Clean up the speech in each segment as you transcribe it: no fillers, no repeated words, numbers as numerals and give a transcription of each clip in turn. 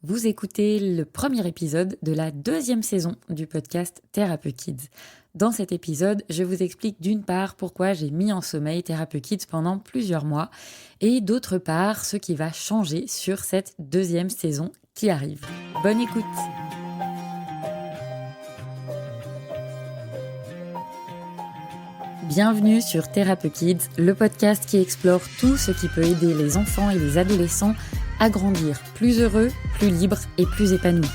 Vous écoutez le premier épisode de la deuxième saison du podcast Thérapeute Kids. Dans cet épisode, je vous explique d'une part pourquoi j'ai mis en sommeil Thérapeute Kids pendant plusieurs mois et d'autre part ce qui va changer sur cette deuxième saison qui arrive. Bonne écoute! Bienvenue sur Thérapeute Kids, le podcast qui explore tout ce qui peut aider les enfants et les adolescents à grandir plus heureux, plus libres et plus épanouis.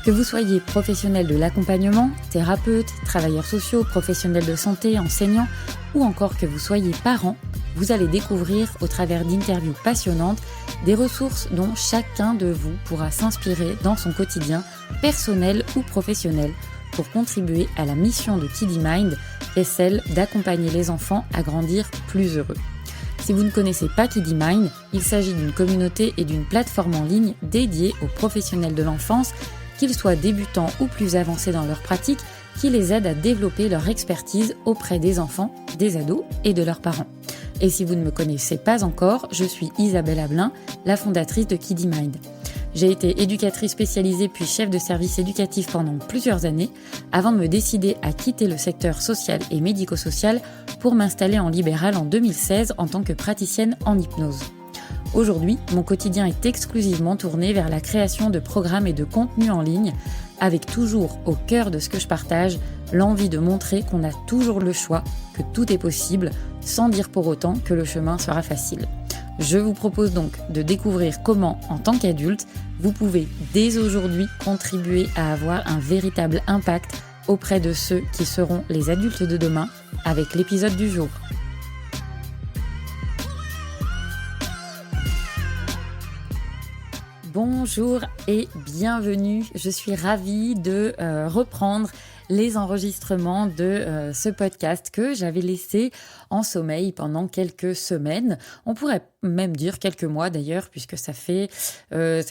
Que vous soyez professionnel de l'accompagnement, thérapeute, travailleurs sociaux, professionnels de santé, enseignants ou encore que vous soyez parents, vous allez découvrir au travers d'interviews passionnantes des ressources dont chacun de vous pourra s'inspirer dans son quotidien personnel ou professionnel pour contribuer à la mission de Kiddy Mind qui est celle d'accompagner les enfants à grandir plus heureux. Si vous ne connaissez pas Kiddy Mind, il s'agit d'une communauté et d'une plateforme en ligne dédiée aux professionnels de l'enfance, qu'ils soient débutants ou plus avancés dans leur pratique, qui les aident à développer leur expertise auprès des enfants, des ados et de leurs parents. Et si vous ne me connaissez pas encore, je suis Isabelle Ablin, la fondatrice de Kiddy Mind. J'ai été éducatrice spécialisée puis chef de service éducatif pendant plusieurs années avant de me décider à quitter le secteur social et médico-social pour m'installer en libéral en 2016 en tant que praticienne en hypnose. Aujourd'hui, mon quotidien est exclusivement tourné vers la création de programmes et de contenus en ligne avec toujours au cœur de ce que je partage l'envie de montrer qu'on a toujours le choix, que tout est possible, sans dire pour autant que le chemin sera facile. Je vous propose donc de découvrir comment, en tant qu'adulte, vous pouvez dès aujourd'hui contribuer à avoir un véritable impact auprès de ceux qui seront les adultes de demain avec l'épisode du jour. Bonjour et bienvenue, je suis ravie de reprendre les enregistrements de ce podcast que j'avais laissé en sommeil pendant quelques semaines. On pourrait même dire quelques mois d'ailleurs, puisque ça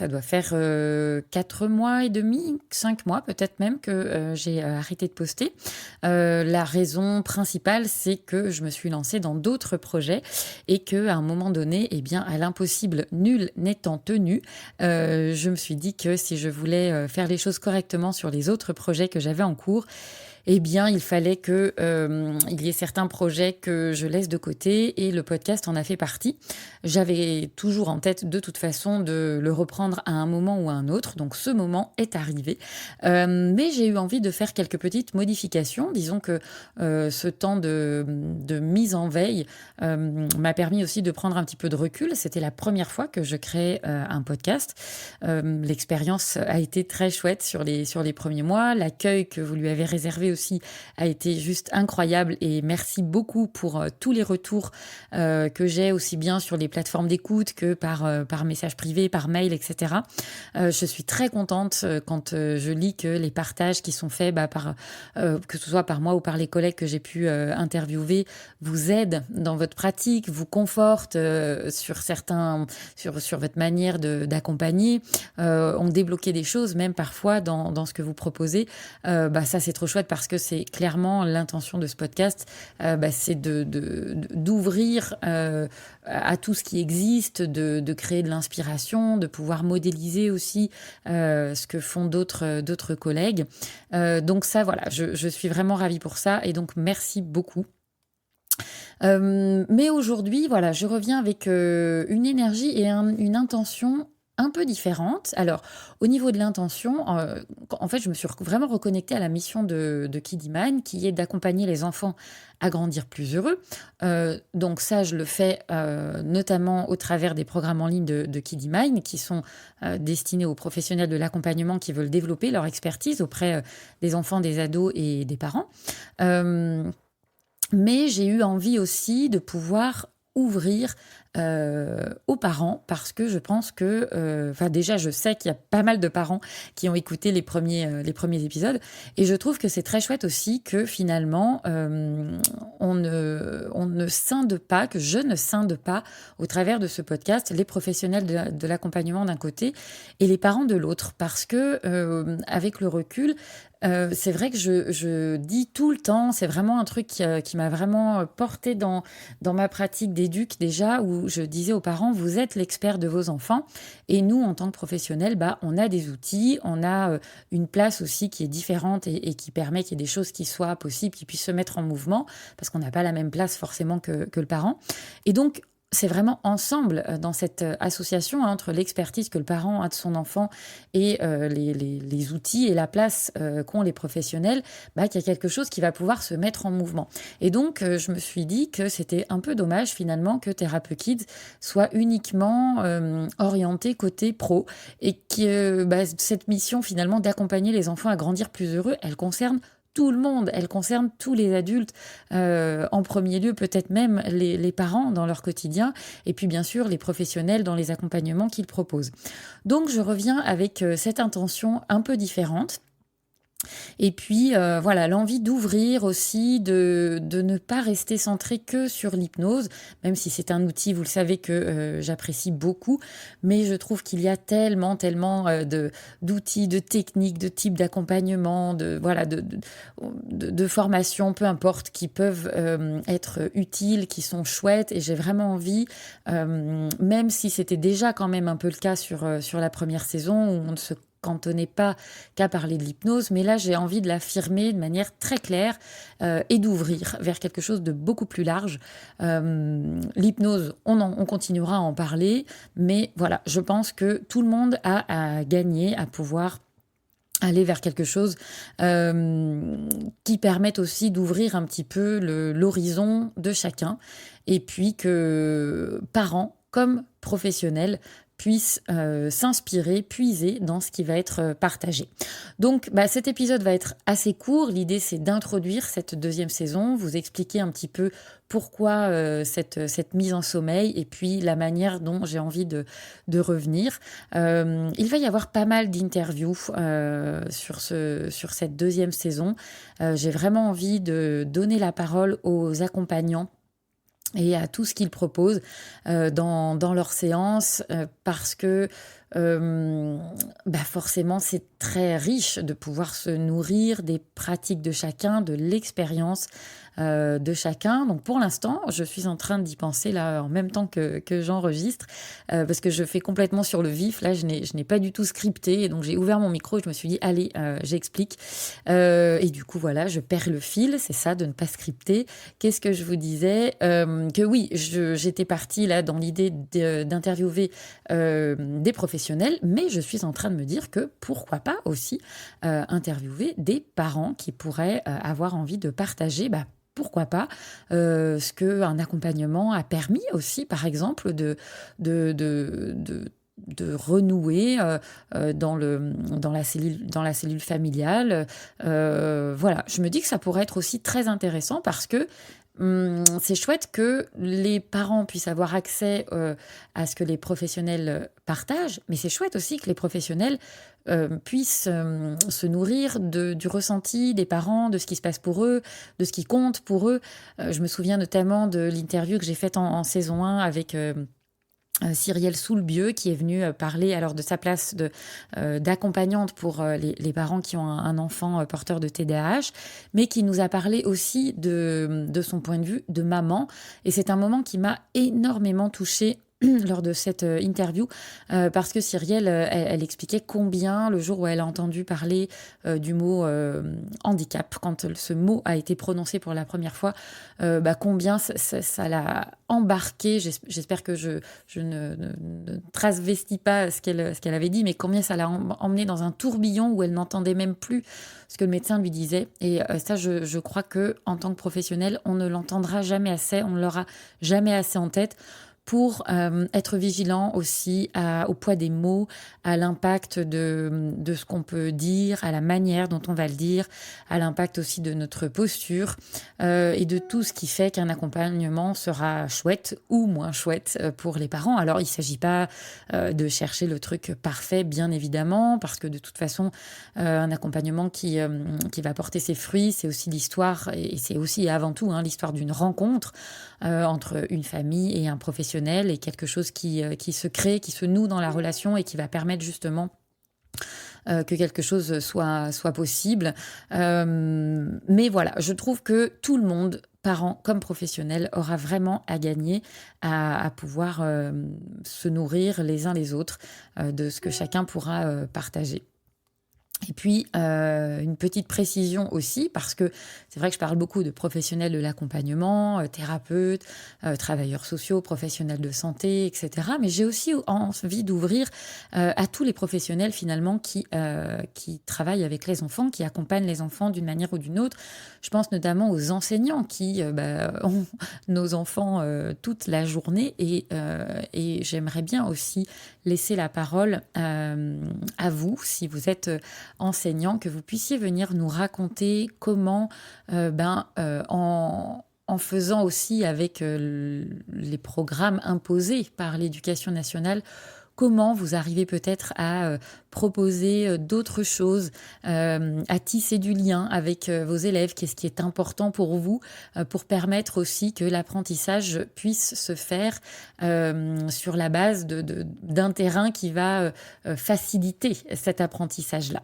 doit faire 4 mois et demi, 5 mois peut-être même que j'ai arrêté de poster. La raison principale, c'est que je me suis lancée dans d'autres projets et qu'à un moment donné, à l'impossible, nul n'étant tenu, je me suis dit que si je voulais faire les choses correctement sur les autres projets que j'avais en cours, il fallait que il y ait certains projets que je laisse de côté et le podcast en a fait partie. J'avais toujours en tête de toute façon de le reprendre à un moment ou à un autre, donc ce moment est arrivé. Mais j'ai eu envie de faire quelques petites modifications. Disons que ce temps de mise en veille m'a permis aussi de prendre un petit peu de recul. C'était la première fois que je créais un podcast. L'expérience a été très chouette sur les premiers mois. L'accueil que vous lui avez réservé aussi a été juste incroyable et merci beaucoup pour tous les retours que j'ai aussi bien sur les plateformes d'écoute que par message privé, par mail, etc. Je suis très contente quand je lis que les partages qui sont faits que ce soit par moi ou par les collègues que j'ai pu interviewer vous aident dans votre pratique, vous confortent sur votre manière d'accompagner, ont débloqué des choses même parfois dans ce que vous proposez. Ça c'est trop chouette parce que c'est clairement l'intention de ce podcast, c'est d'ouvrir à tout ce qui existe, de créer de l'inspiration, de pouvoir modéliser aussi ce que font d'autres collègues. Donc ça, voilà, je suis vraiment ravie pour ça et donc merci beaucoup. Mais aujourd'hui, voilà, je reviens avec une énergie et une intention un peu différente. Alors, au niveau de l'intention, en fait, je me suis vraiment reconnectée à la mission de Kiddy Mind, qui est d'accompagner les enfants à grandir plus heureux. Donc ça, je le fais notamment au travers des programmes en ligne de Kiddy Mind, qui sont destinés aux professionnels de l'accompagnement qui veulent développer leur expertise auprès des enfants, des ados et des parents. Mais j'ai eu envie aussi de pouvoir ouvrir aux parents parce que je pense que déjà je sais qu'il y a pas mal de parents qui ont écouté les premiers épisodes et je trouve que c'est très chouette aussi que finalement on ne scinde pas, que je ne scinde pas au travers de ce podcast les professionnels de l'accompagnement d'un côté et les parents de l'autre parce que avec le recul c'est vrai que je dis tout le temps, c'est vraiment un truc qui m'a vraiment porté dans ma pratique d'éduc déjà, où je disais aux parents, vous êtes l'expert de vos enfants et nous, en tant que professionnels, on a des outils, on a une place aussi qui est différente et qui permet qu'il y ait des choses qui soient possibles, qui puissent se mettre en mouvement parce qu'on n'a pas la même place forcément que le parent. Et donc, c'est vraiment ensemble dans cette association entre l'expertise que le parent a de son enfant et les outils et la place qu'ont les professionnels, qu'il y a quelque chose qui va pouvoir se mettre en mouvement. Et donc, je me suis dit que c'était un peu dommage finalement que Thérapeute Kids soit uniquement orienté côté pro et que cette mission finalement d'accompagner les enfants à grandir plus heureux, elle concerne tout le monde, elle concerne tous les adultes, en premier lieu peut-être même les parents dans leur quotidien, et puis bien sûr les professionnels dans les accompagnements qu'ils proposent. Donc je reviens avec cette intention un peu différente. Et puis, l'envie d'ouvrir aussi, de ne pas rester centré que sur l'hypnose, même si c'est un outil, vous le savez, que j'apprécie beaucoup. Mais je trouve qu'il y a tellement d'outils, de techniques, de types d'accompagnement, de formations, peu importe, qui peuvent être utiles, qui sont chouettes. Et j'ai vraiment envie, même si c'était déjà quand même un peu le cas sur la première saison, où on ne se cantonnait pas qu'à parler de l'hypnose, mais là j'ai envie de l'affirmer de manière très claire et d'ouvrir vers quelque chose de beaucoup plus large. L'hypnose, on continuera à en parler, mais voilà, je pense que tout le monde a à gagner, à pouvoir aller vers quelque chose qui permette aussi d'ouvrir un petit peu l'horizon de chacun, et puis que parents comme professionnels puissent s'inspirer, puiser dans ce qui va être partagé. Donc cet épisode va être assez court. L'idée, c'est d'introduire cette deuxième saison, vous expliquer un petit peu pourquoi cette mise en sommeil et puis la manière dont j'ai envie de revenir. Il va y avoir pas mal d'interviews sur cette deuxième saison. J'ai vraiment envie de donner la parole aux accompagnants et à tout ce qu'ils proposent dans leurs séances, parce que forcément c'est très riche de pouvoir se nourrir des pratiques de chacun, de l'expérience de chacun. Donc pour l'instant, je suis en train d'y penser là en même temps que j'enregistre, parce que je fais complètement sur le vif. Là, je n'ai pas du tout scripté, et donc j'ai ouvert mon micro et je me suis dit allez, j'explique. Et du coup voilà, je perds le fil, c'est ça de ne pas scripter. Qu'est-ce que je vous disais? Que oui, j'étais partie là dans l'idée d'interviewer des professionnels, mais je suis en train de me dire que pourquoi pas aussi interviewer des parents qui pourraient avoir envie de partager, pourquoi pas, ce qu'un accompagnement a permis aussi, par exemple, de renouer dans la cellule familiale. Je me dis que ça pourrait être aussi très intéressant parce que c'est chouette que les parents puissent avoir accès à ce que les professionnels partagent, mais c'est chouette aussi que les professionnels puissent se nourrir du ressenti des parents, de ce qui se passe pour eux, de ce qui compte pour eux. Je me souviens notamment de l'interview que j'ai faite en saison 1 avec Cyrielle Soulbieux, qui est venue parler alors de sa place d'accompagnante pour les parents qui ont un enfant porteur de TDAH, mais qui nous a parlé aussi de son point de vue de maman. Et c'est un moment qui m'a énormément touchée lors de cette interview, parce que Cyrielle, elle expliquait combien, le jour où elle a entendu parler du mot handicap, quand ce mot a été prononcé pour la première fois, combien ça l'a embarqué. J'espère que je ne transvestis pas ce qu'elle avait dit, mais combien ça l'a emmené dans un tourbillon où elle n'entendait même plus ce que le médecin lui disait. Et ça, je crois que en tant que professionnel, on ne l'entendra jamais assez, on ne l'aura jamais assez en tête, pour être vigilant aussi au poids des mots, à l'impact de ce qu'on peut dire, à la manière dont on va le dire, à l'impact aussi de notre posture et de tout ce qui fait qu'un accompagnement sera chouette ou moins chouette pour les parents. Alors, il ne s'agit pas de chercher le truc parfait, bien évidemment, parce que de toute façon, un accompagnement qui va porter ses fruits, c'est aussi l'histoire, et c'est aussi et avant tout l'histoire d'une rencontre entre une famille et un professionnel, et quelque chose qui se crée, qui se noue dans la relation et qui va permettre justement que quelque chose soit possible. Mais voilà, je trouve que tout le monde parent comme professionnel, aura vraiment à gagner à pouvoir se nourrir les uns les autres de ce que chacun pourra partager. Et puis, une petite précision aussi, parce que c'est vrai que je parle beaucoup de professionnels de l'accompagnement, thérapeutes, travailleurs sociaux, professionnels de santé, etc. Mais j'ai aussi envie d'ouvrir à tous les professionnels finalement qui travaillent avec les enfants, qui accompagnent les enfants d'une manière ou d'une autre. Je pense notamment aux enseignants qui ont nos enfants toute la journée et j'aimerais bien aussi laisser la parole à vous, si vous êtes enseignant, que vous puissiez venir nous raconter comment, en faisant aussi avec les programmes imposés par l'éducation nationale, comment vous arrivez peut-être à proposer d'autres choses, à tisser du lien avec vos élèves, qu'est-ce qui est important pour vous, pour permettre aussi que l'apprentissage puisse se faire sur la base d'un terrain qui va faciliter cet apprentissage-là.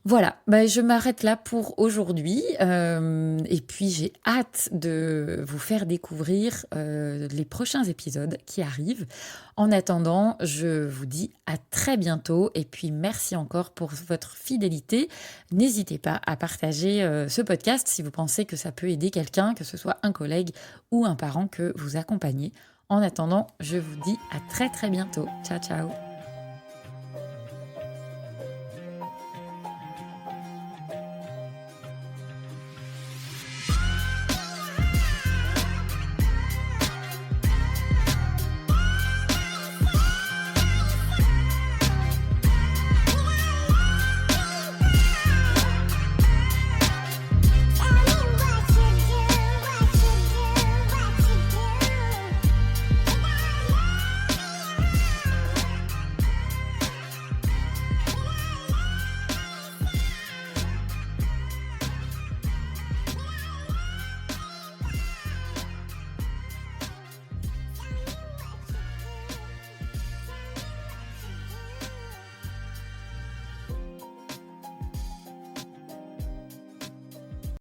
Voilà, je m'arrête là pour aujourd'hui et puis j'ai hâte de vous faire découvrir les prochains épisodes qui arrivent. En attendant, je vous dis à très bientôt et puis merci encore pour votre fidélité. N'hésitez pas à partager ce podcast si vous pensez que ça peut aider quelqu'un, que ce soit un collègue ou un parent que vous accompagnez. En attendant, je vous dis à très très bientôt. Ciao ciao.